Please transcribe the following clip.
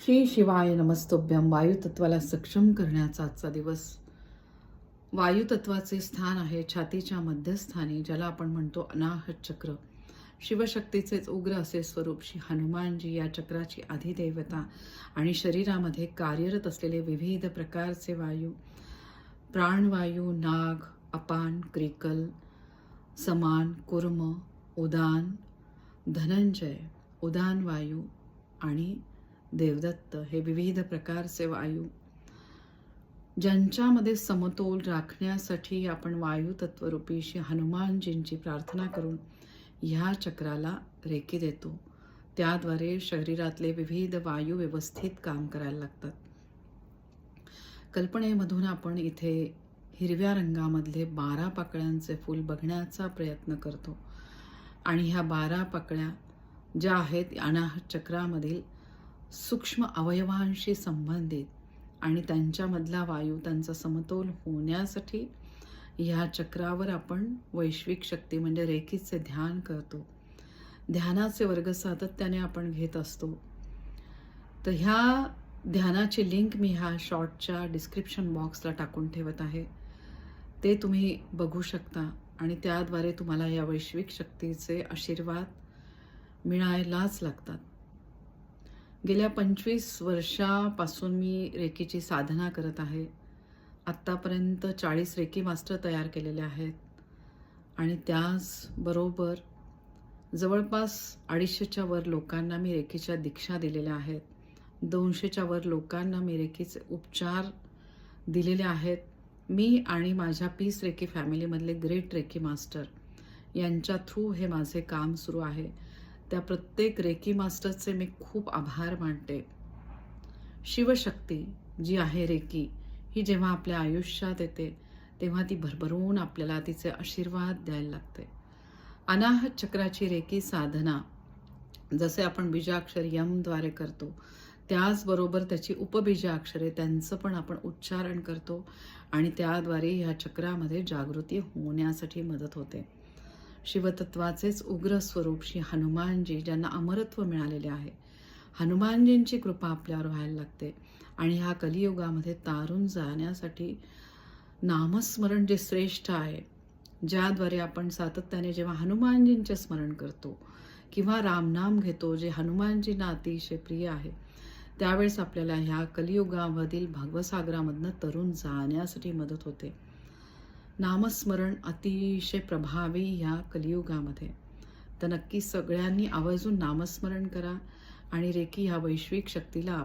श्री शिवाय नमस्तुभ्यं. वायुतत्वाला सक्षम करण्याचा आजचा दिवस. वायुतत्वाचे स्थान आहे छातीच्या मध्यस्थानी, ज्याला आपण म्हणतो अनाहत चक्र. शिवशक्तीचेच उग्र असे स्वरूप श्री हनुमानजी या चक्राची अधिदेवता आणि शरीरामध्ये कार्यरत असलेले विविध प्रकारचे वायू, प्राणवायू, नाग, अपान, क्रिकल, समान, कुर्म, उदान, धनंजय, उदान वायू आणि देवदत्त हे विविध प्रकारचे वायू, ज्यांच्यामध्ये समतोल राखण्यासाठी आपण वायू तत्वरूपी श्री हनुमानजींची प्रार्थना करून ह्या चक्राला रेकी देतो. त्याद्वारे शरीरातले विविध वायू व्यवस्थित काम करायला लागतात. कल्पनेमधून आपण इथे हिरव्या रंगामधले 12 पाकळ्यांचे फूल बघण्याचा प्रयत्न करतो आणि ह्या 12 पाकळ्या ज्या आहेत अनाहत चक्रामधील सूक्ष्म अवयवांशी संबंधित आणि त्यांच्यामधला वायू त्यांचा समतोल होण्यासाठी ह्या चक्रावर आपण वैश्विक शक्ती म्हणजे रेकीचे ध्यान करतो. ध्यानाचे वर्ग सातत्याने आपण घेत असतो. तर ह्या ध्यानाची लिंक मी ह्या शॉर्टच्या डिस्क्रिप्शन बॉक्सला टाकून ठेवत आहे. ते तुम्ही बघू शकता आणि त्याद्वारे तुम्हाला या वैश्विक शक्तीचे आशीर्वाद मिळायलाच लागतात. गेल्या 25 वर्षापासून मी रेकीची साधना करत आहे. आत्तापर्यंत 40 रेकी मास्टर तयार केलेले आहेत आणि त्याचबरोबर जवळपास 250च्या वर लोकांना मी रेकीच्या दीक्षा दिलेल्या आहेत. 200च्या वर लोकांना मी रेकीचे उपचार दिलेले आहेत. मी आणि माझ्या पीस रेकी फॅमिलीमधले ग्रेट रेकी मास्टर यांच्या थ्रू हे माझे काम सुरू आहे. त्या प्रत्येक रेकी मास्टरचे मी खूप आभार मानते. शिवशक्ती जी आहे रेकी, ही जेव्हा आपल्या आयुष्यात येते तेव्हा ती भरभरून आपल्याला तिचे आशीर्वाद द्यायला लागते. अनाहत चक्राची रेकी साधना जसे आपण बीजाक्षर यमद्वारे करतो, त्याचबरोबर त्याची उपबीजाक्षरे त्यांचं पण आपण उच्चारण करतो आणि त्याद्वारे ह्या चक्रामध्ये जागृती होण्यासाठी मदत होते. शिवतत्वाचेच उग्र स्वरूप श्री हनुमानजी, ज्यांना अमरत्व मिळालेले आहे, हनुमानजींची कृपा आपल्यावर व्हायला लागते आणि ह्या कलियुगामध्ये तारून जाण्यासाठी नामस्मरण जे श्रेष्ठ आहे, ज्याद्वारे आपण सातत्याने जेव्हा हनुमानजींचे स्मरण करतो किंवा रामनाम घेतो, जे हनुमानजींना अतिशय प्रिय आहे, त्यावेळेस आपल्याला ह्या कलियुगामधील भवसागरामधनं तरून जाण्यासाठी मदत होते. नामस्मरण अतिशय प्रभावी ह्या कलियुगामध्ये. तर नक्की सगळ्यांनी आवर्जून नामस्मरण करा आणि रेकी ह्या वैश्विक शक्तीला